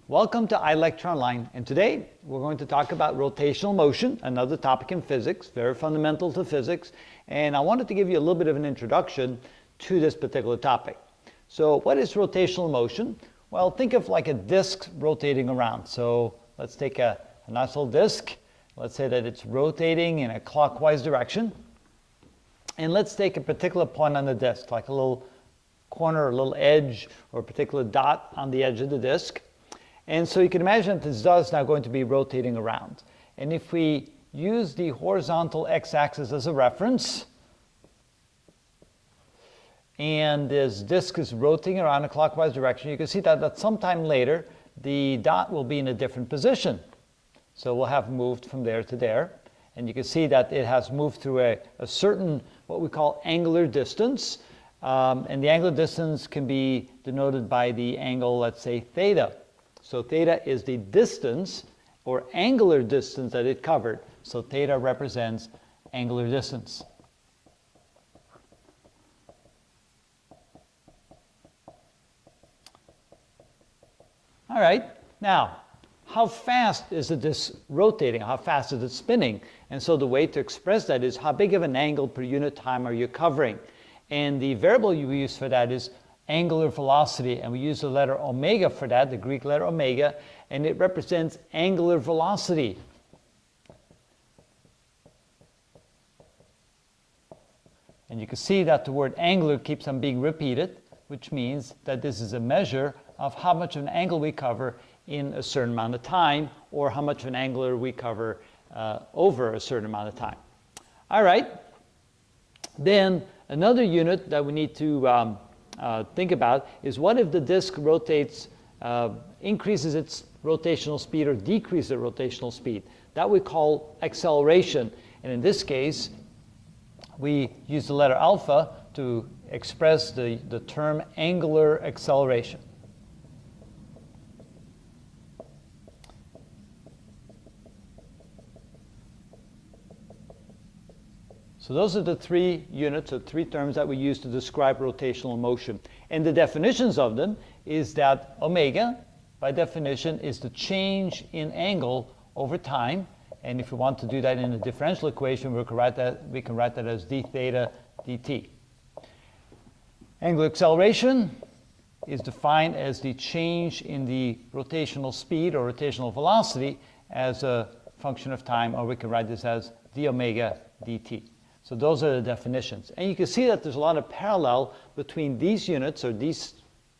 Welcome to iLectureOnline, and today we're going to talk about rotational motion, another topic in physics, very fundamental to physics, and I wanted to give you a little bit of an introduction to this particular topic. So what is rotational motion? Well, think of like a disk rotating around. So let's take a nice little disk. Let's say that it's rotating in a clockwise direction. And let's take a particular point on the disk, like a little corner, a little edge, or a particular dot on the edge of the disk. And so you can imagine that this dot is now going to be rotating around. And if we use the horizontal x-axis as a reference, and this disk is rotating around in a clockwise direction, you can see that sometime later, the dot will be in a different position. So we'll have moved from there to there. And you can see that it has moved through a certain, what we call angular distance. And the angular distance can be denoted by the angle, let's say, theta. So theta is the distance or angular distance that it covered. So theta represents angular distance. All right, now, how fast is the disk rotating? How fast is it spinning? And so the way to express that is how big of an angle per unit time are you covering? And the variable you use for that is angular velocity, and we use the letter omega for that, the Greek letter omega, and it represents angular velocity. And you can see that the word angular keeps on being repeated, which means that this is a measure of how much of an angle we cover in a certain amount of time, or how much of an angle we cover over a certain amount of time. All right, then another unit that we need to think about is what if the disk rotates, increases its rotational speed or decreases its rotational speed. That we call acceleration. And in this case, we use the letter alpha to express the term angular acceleration. So those are the three units or three terms that we use to describe rotational motion. And the definitions of them is that omega, by definition, is the change in angle over time. And if we want to do that in a differential equation, we can write that as d theta dt. Angular acceleration is defined as the change in the rotational speed or rotational velocity as a function of time, or we can write this as d omega dt. So those are the definitions. And you can see that there's a lot of parallel between these units or these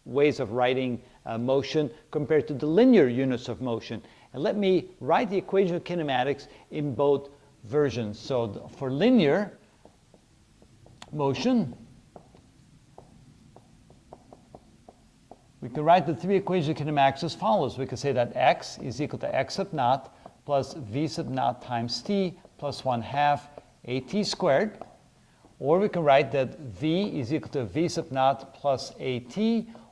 ways of writing motion compared to the linear units of motion. And let me write the equation of kinematics in both versions. So for linear motion, we can write the three equations of kinematics as follows. We can say that x is equal to x sub naught plus v sub naught times t plus 1/2 at squared, or we can write that v is equal to v sub naught plus at,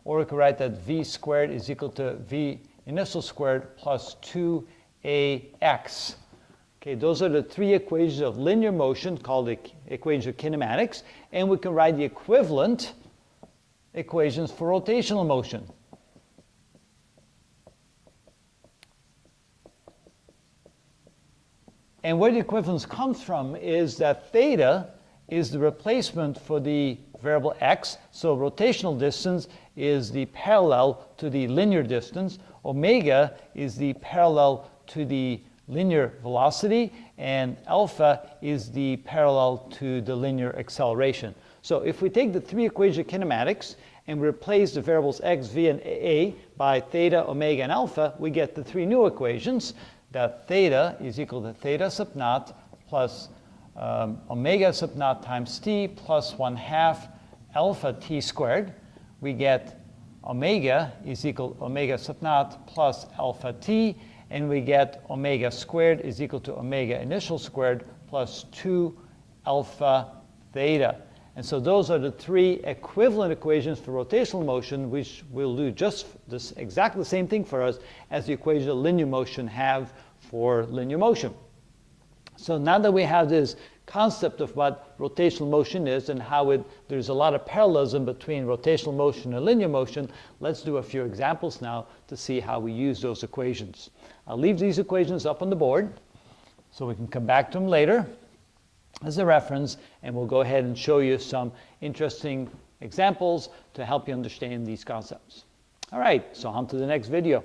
or we can write that v squared is equal to v initial squared plus 2ax. Okay, those are the three equations of linear motion called the equations of kinematics, and we can write the equivalent equations for rotational motion. And where the equivalence comes from is that theta is the replacement for the variable x. So rotational distance is the parallel to the linear distance. Omega is the parallel to the linear velocity. And alpha is the parallel to the linear acceleration. So if we take the three equations of kinematics and replace the variables x, v, and a by theta, omega, and alpha, we get the three new equations. That theta is equal to theta sub naught plus omega sub naught times t plus 1/2 alpha t squared. We get omega is equal to omega sub naught plus alpha t, and we get omega squared is equal to omega initial squared plus 2 alpha theta. And so those are the three equivalent equations for rotational motion, which will do just this exactly the same thing for us as the equations of linear motion have for linear motion. So now that we have this concept of what rotational motion is and how there's a lot of parallelism between rotational motion and linear motion, let's do a few examples now to see how we use those equations. I'll leave these equations up on the board so we can come back to them later as a reference, and we'll go ahead and show you some interesting examples to help you understand these concepts. All right, so on to the next video.